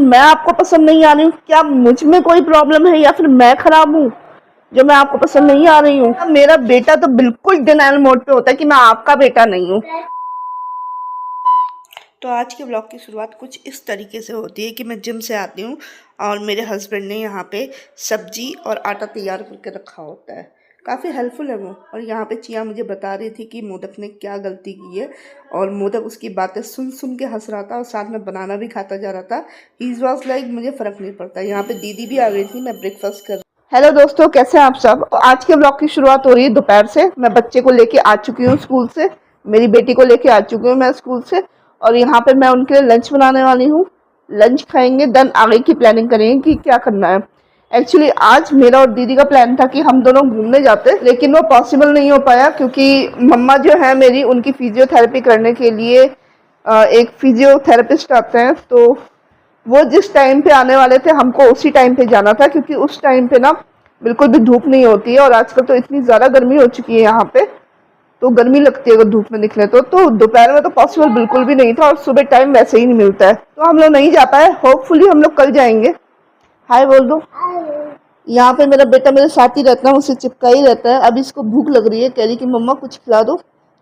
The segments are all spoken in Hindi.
मैं आपको पसंद नहीं आ रही हूँ? क्या मुझ में कोई प्रॉब्लम है या फिर मैं खराब हूँ जो मैं आपको पसंद नहीं आ रही हूँ? मेरा बेटा तो बिल्कुल डिनायल मोड पे होता है कि मैं आपका बेटा नहीं हूँ। तो आज के ब्लॉग की शुरुआत कुछ इस तरीके से होती है कि मैं जिम से आती हूँ और मेरे हस्बैंड ने यहाँ पे सब्जी और आटा तैयार करके रखा होता है। काफ़ी हेल्पफुल है वो। और यहाँ पे चिया मुझे बता रही थी कि मोदक ने क्या गलती की है, और मोदक उसकी बातें सुन सुन के हंस रहा था और साथ में बनाना भी खाता जा रहा था। ही वॉज लाइक मुझे फ़र्क नहीं पड़ता। यहाँ पे दीदी भी आ गई थी, मैं ब्रेकफास्ट कर। हेलो दोस्तों, कैसे हैं आप सब? आज के ब्लॉग की शुरुआत हो रही है दोपहर से। मैं बच्चे को लेके आ चुकी हूँ स्कूल से, मेरी बेटी को लेके आ चुकी हूँ मैं स्कूल से, और यहाँ पे मैं उनके लिए लंच बनाने वाली हूँ। लंच खाएंगे, देन आगे की प्लानिंग करेंगे कि क्या करना है। एक्चुअली आज मेरा और दीदी का प्लान था कि हम दोनों घूमने जाते, लेकिन वो पॉसिबल नहीं हो पाया क्योंकि मम्मा जो है मेरी, उनकी फिजियोथेरेपी करने के लिए एक फिजियोथेरेपिस्ट आते हैं, तो वो जिस टाइम पे आने वाले थे हमको उसी टाइम पे जाना था, क्योंकि उस टाइम पे ना बिल्कुल भी धूप नहीं होती है। और आजकल तो इतनी ज़्यादा गर्मी हो चुकी है यहाँ पे, तो गर्मी लगती है अगर धूप में निकले तो दोपहर में तो पॉसिबल बिल्कुल भी नहीं था, और सुबह टाइम वैसे ही नहीं मिलता है, तो हम लोग नहीं जा पाए। होपफुली हम लोग कल जाएंगे। हाय बोल दो। यहाँ पे मेरा बेटा मेरे साथ ही रहता है, मुझसे चिपका ही रहता है। अभी इसको भूख लग रही है, कह रही कि मम्मा कुछ खिला दो,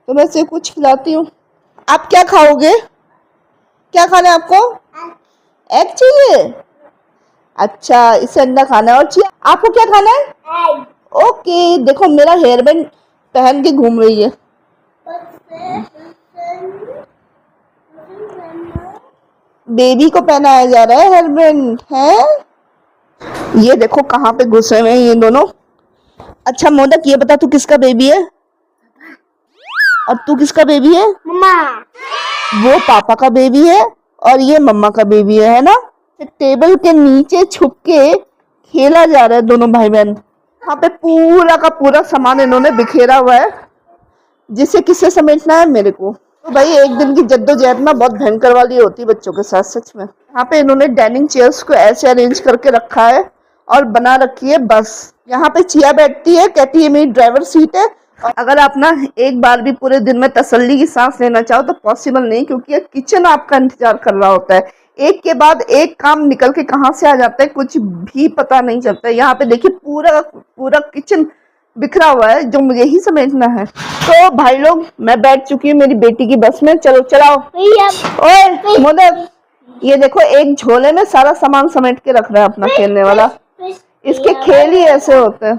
तो मैं इसे कुछ खिलाती हूँ। आप क्या खाओगे? क्या खाना है आपको? एग चाहिए? अच्छा, इसे अंडा खाना है। और चाहिए आपको क्या खाना है? ओके, देखो मेरा हेयर बैंड पहन के घूम रही है। बेबी को पहनाया जा रहा है हेयर बैंड है। ये देखो कहाँ पे घुसे हुए हैं ये दोनों। अच्छा मोदक, ये बता तू किसका बेबी है और तू किसका बेबी है? मम्मा। वो पापा का बेबी है और ये मम्मा का बेबी है ना? टेबल के नीचे छुप के खेला जा रहा है दोनों भाई बहन। यहाँ पे पूरा का पूरा सामान इन्होंने बिखेरा हुआ है, जिसे किसे समेटना है मेरे को। तो भाई एक दिन की जद्दोजहद ना बहुत भयंकर वाली होती है बच्चों के साथ, सच में। यहाँ पे इन्होंने डाइनिंग चेयर्स को ऐसे अरेंज करके रखा है और बना रखी है बस। यहाँ पे चिया बैठती है, कहती है मेरी ड्राइवर सीट है। और अगर आप ना एक बार भी पूरे दिन में तसल्ली की सांस लेना चाहो तो पॉसिबल नहीं, क्योंकि ये किचन आपका इंतजार कर रहा होता है। एक के बाद एक काम निकल के कहाँ से आ जाता है कुछ भी पता नहीं चलता है। यहाँ पे देखिए पूरा पूरा किचन बिखरा हुआ है जो मुझे ही समेटना है। तो भाई लोग, मैं बैठ चुकी हूँ मेरी बेटी की बस में। चलो चलाओ। ओए मोदक, ये देखो एक झोले में सारा सामान समेट के रख रहा है अपना खेलने वाला। इसके खेल ही ऐसे होते हैं।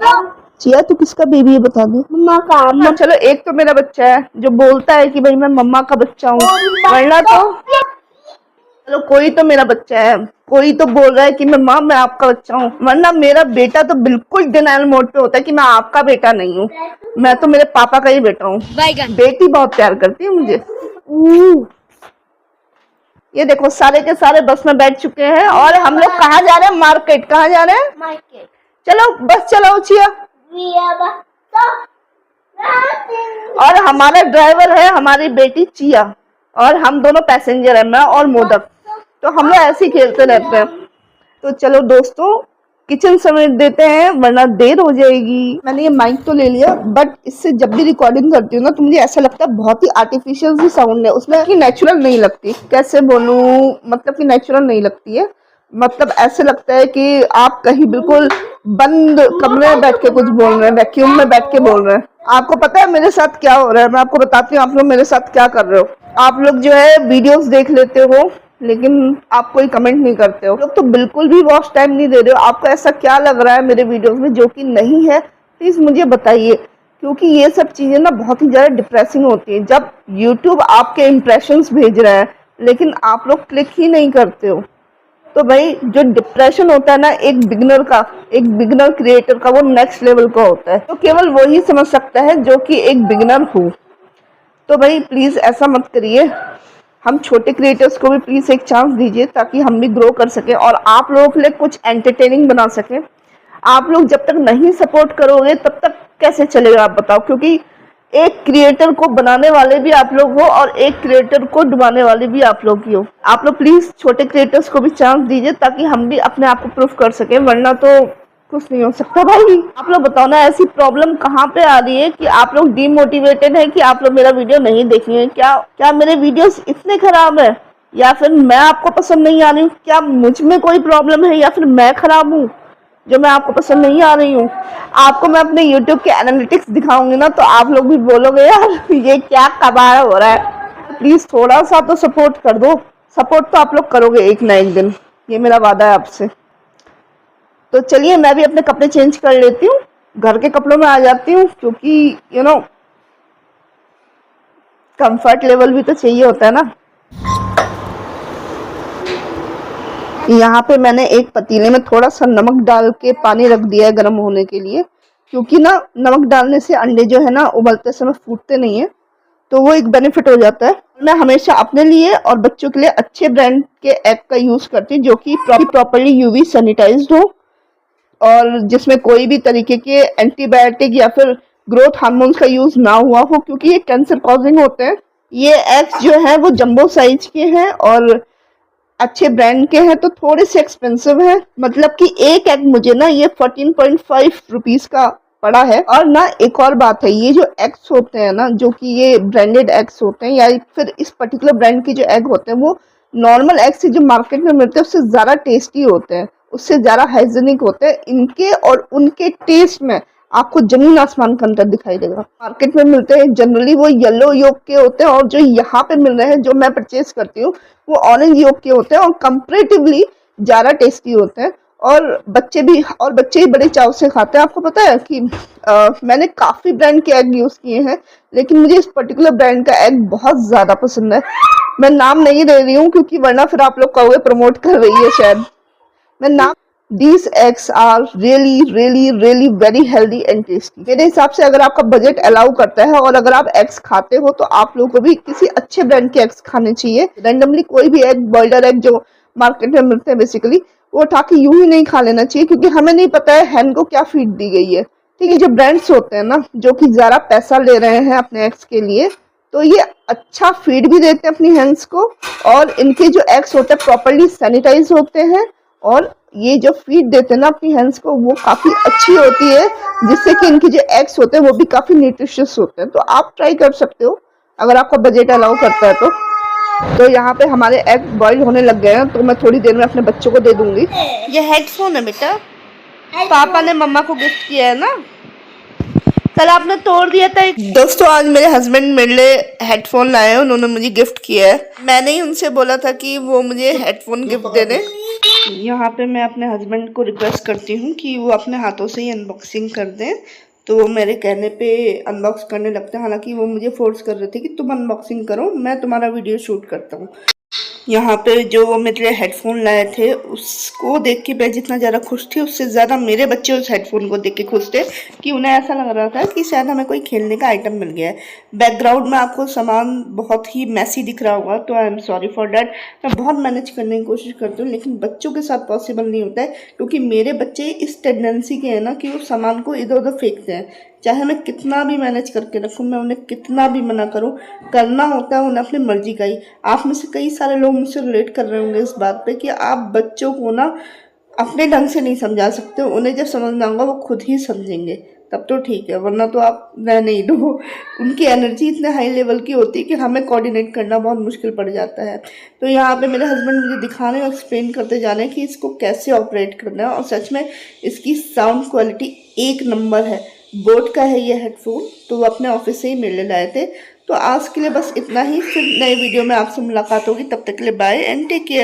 चिया तू किसका बेबी है बता दे? मम्मा का। चलो एक तो मेरा बच्चा है जो बोलता है कि भाई मैं मम्मा का बच्चा हूँ, वरना तो चलो कोई तो मेरा बच्चा है, कोई तो बोल रहा है कि मैं मैं आपका बच्चा हूँ, वरना मेरा बेटा तो बिल्कुल डिनायल मोड पे होता है कि मैं आपका बेटा नहीं हूँ, मैं तो मेरे पापा का ही बेटा हूँ। बेटी बहुत प्यार करती है मुझे। ये देखो सारे के सारे बस में बैठ चुके हैं और हम लोग कहाँ जा रहे हैं? मार्केट। कहाँ जा रहे हैं? मार्केट। चलो बस चलाओ चिया। और हमारा ड्राइवर है हमारी बेटी चिया, और हम दोनों पैसेंजर है, मैं और मोदक। तो हम लोग ऐसे ही खेलते रहते हैं। तो चलो दोस्तों, किचन समेट देते हैं वरना देर हो जाएगी। मैंने ये माइक तो ले लिया, बट इससे जब भी रिकॉर्डिंग करती हूँ ना तो मुझे ऐसा लगता है बहुत ही आर्टिफिशियल सी साउंड है उसमें, कि नेचुरल नहीं लगती। कैसे बोलूँ, मतलब कि नेचुरल नहीं लगती है। मतलब ऐसे लगता है कि आप कहीं बिल्कुल बंद कमरे में बैठ के कुछ बोल रहे हैं, वैक्यूम में बैठ के बोल रहे हैं। आपको पता है मेरे साथ क्या हो रहा है? मैं आपको बताती हूँ आप लोग मेरे साथ क्या कर रहे हो। आप लोग जो है वीडियोस देख लेते हो, लेकिन आप कोई कमेंट नहीं करते हो। लोग तो बिल्कुल भी वॉच टाइम नहीं दे रहे हो। आपको ऐसा क्या लग रहा है मेरे वीडियोस में जो कि नहीं है? प्लीज मुझे बताइए, क्योंकि ये सब चीजें ना बहुत ही ज्यादा डिप्रेसिंग होती है। जब यूट्यूब आपके इम्प्रेशंस भेज रहा है लेकिन आप लोग क्लिक ही नहीं करते हो, तो भाई जो डिप्रेशन होता है ना एक बिगिनर क्रिएटर का, वो नेक्स्ट लेवल का होता है। तो केवल वो ही समझ सकता है जो कि एक बिगिनर हो। तो भाई प्लीज ऐसा मत करिए। हम छोटे क्रिएटर्स को भी प्लीज एक चांस दीजिए ताकि हम भी ग्रो कर सकें और आप लोगों के लिए कुछ एंटरटेनिंग बना सकें। आप लोग जब तक नहीं सपोर्ट करोगे तब तक कैसे चलेगा आप बताओ? क्योंकि एक क्रिएटर को बनाने वाले भी आप लोग हो और एक क्रिएटर को डुबाने वाले भी आप लोग ही हो। आप लोग प्लीज छोटे क्रिएटर्स को भी चांस दीजिए ताकि हम भी अपने आप को प्रूफ कर सकें, वरना तो कुछ नहीं हो सकता भाई। आप लोग बताओ ना ऐसी प्रॉब्लम कहाँ पे आ रही है कि आप लोग डीमोटिवेटेड है कि आप लोग मेरा वीडियो नहीं देखेंगे? क्या मेरे वीडियोस इतने खराब है? या फिर मैं आपको पसंद नहीं आ रही हूँ? क्या मुझ में कोई प्रॉब्लम है या फिर मैं खराब हूँ जो मैं आपको पसंद नहीं आ रही हूँ? आपको मैं अपने YouTube के एनालिटिक्स दिखाऊंगी ना तो आप लोग भी बोलोगे यार ये क्या कबाड़ा हो रहा है। प्लीज थोड़ा सा तो सपोर्ट कर दो। सपोर्ट तो आप लोग करोगे एक ना एक दिन, ये मेरा वादा है आपसे। तो चलिए मैं भी अपने कपड़े चेंज कर लेती हूँ, घर के कपड़ों में आ जाती हूँ, क्योंकि कंफर्ट लेवल भी तो चाहिए होता है ना। यहाँ पे मैंने एक पतीले में थोड़ा सा नमक डाल के पानी रख दिया है गर्म होने के लिए, क्योंकि ना नमक डालने से अंडे जो है ना उबलते समय फूटते नहीं है, तो वो एक बेनिफिट हो जाता है। मैं हमेशा अपने लिए और बच्चों के लिए अच्छे ब्रांड के एग का यूज करती हूँ जो कि प्रॉपर्ली यूवी सैनिटाइज्ड हो और जिसमें कोई भी तरीके के एंटीबायोटिक या फिर ग्रोथ हार्मोन्स का यूज ना हुआ हो, क्योंकि ये कैंसर कॉजिंग होते हैं। ये एग्स जो है वो जंबो साइज के हैं और अच्छे ब्रांड के हैं, तो थोड़े से एक्सपेंसिव है। मतलब कि एक एग मुझे ना ये 14.5 रुपीज का पड़ा है। और ना एक और बात है, ये जो एग्स होते हैं ना, जो कि ये ब्रांडेड एग्स होते हैं या फिर इस पर्टिकुलर ब्रांड के जो एग होते हैं, वो नॉर्मल एग से जो मार्केट में मिलते हैं उससे ज़्यादा टेस्टी होते हैं, उससे ज़्यादा हाइजीनिक होते हैं। इनके और उनके टेस्ट में आपको जमीन आसमान का अंतर दिखाई देगा। मार्केट में मिलते हैं जनरली वो येलो योक के होते हैं और जो यहाँ पे मिल रहे हैं जो मैं परचेज करती हूँ वो ऑरेंज योक के होते हैं और कंपैरेटिवली ज़्यादा टेस्टी होते हैं। और बच्चे ही बड़े चाव से खाते हैं। आपको पता है कि मैंने काफ़ी ब्रांड के एग यूज़ किए हैं, लेकिन मुझे इस पर्टिकुलर ब्रांड का एग बहुत ज़्यादा पसंद है। मैं नाम नहीं ले रही हूँ क्योंकि वरना फिर आप लोग कहोगे प्रमोट कर रही है शायद। मैं नाम These eggs are really very healthy and tasty। मेरे हिसाब से अगर आपका बजट अलाउ करता है और अगर आप एग्स खाते हो तो आप लोगों को भी किसी अच्छे ब्रांड के एग्स खाने चाहिए। रैंडमली कोई भी एग, बॉयलर एग जो मार्केट में मिलते हैं बेसिकली, वो उठा के यूं ही नहीं खा लेना चाहिए, क्योंकि हमें नहीं पता है हैन को क्या फीड दी गई है। ठीक है, जो ब्रांड्स होते हैं ना जो कि ज़्यादा पैसा ले रहे हैं अपने एग्स के लिए, तो ये अच्छा फीड भी देते हैं अपनी हैंड्स को, और इनके जो एग्स होते हैं प्रॉपरली सैनिटाइज होते हैं, और ये जो फीड देते हैं ना अपनी हैंड्स को वो काफ़ी अच्छी होती है, जिससे कि इनके जो एग्स होते हैं वो भी काफ़ी न्यूट्रिशियस होते हैं। तो आप ट्राई कर सकते हो अगर आपका बजट अलाउ करता है तो यहाँ पे हमारे एग बॉईल होने लग गए हैं, तो मैं थोड़ी देर में अपने बच्चों को दे दूंगी। ये हेडफोन है बेटा, पापा ने मम्मा को गिफ्ट किया है ना, कल आपने तोड़ दिया था। दोस्तों आज मेरे हस्बैंड मेरे लिए हेडफोन लाए हैं, उन्होंने मुझे गिफ्ट किया है। मैंने ही उनसे बोला था कि वो मुझे हेडफोन गिफ्ट दे दें। यहाँ पे मैं अपने हस्बैंड को रिक्वेस्ट करती हूँ कि वो अपने हाथों से ही अनबॉक्सिंग कर दें, तो वो मेरे कहने पे अनबॉक्स करने लगते हैं। हालांकि वो मुझे फोर्स कर रहे थे कि तुम अनबॉक्सिंग करो, मैं तुम्हारा वीडियो शूट करता हूँ। यहाँ पे जो वो मेरे लिए हेडफोन लाए थे उसको देख के मैं जितना ज़्यादा खुश थी उससे ज़्यादा मेरे बच्चे उस हेडफोन को देख के खुश थे, कि उन्हें ऐसा लग रहा था कि शायद हमें कोई खेलने का आइटम मिल गया है। बैकग्राउंड में आपको सामान बहुत ही मैसी दिख रहा होगा, तो I am sorry for that. मैं बहुत मैनेज करने की कोशिश करती हूँ, लेकिन बच्चों के साथ पॉसिबल नहीं होता है, क्योंकि मेरे बच्चे इस टेंडेंसी के हैं ना कि वो सामान को इधर उधर फेंकते हैं। चाहे मैं कितना भी मैनेज करके रखूँ, मैं उन्हें कितना भी मना करूँ, करना होता है उन्हें अपनी मर्जी का ही। आप में से कई सारे लोग मुझसे रिलेट कर रहे होंगे इस बात पे कि आप बच्चों को ना अपने ढंग से नहीं समझा सकते, उन्हें जब समझना होगा वो खुद ही समझेंगे, तब तो ठीक है, वरना तो आप रहने ही दो। उनकी एनर्जी इतने हाई लेवल की होती है कि हमें कोऑर्डिनेट करना बहुत मुश्किल पड़ जाता है। तो यहाँ पे मेरे हस्बैंड मुझे दिखा रहे हैं और एक्सप्लेन करते जा रहे हैं कि इसको कैसे ऑपरेट करना है, और सच में इसकी साउंड क्वालिटी एक नंबर है। बोट का है ये हेडफोन, तो वो अपने ऑफिस से ही मेरे लिए लाए थे। तो आज के लिए बस इतना ही, फिर नए वीडियो में आपसे मुलाकात होगी, तब तक के लिए बाय एंड टेक केयर।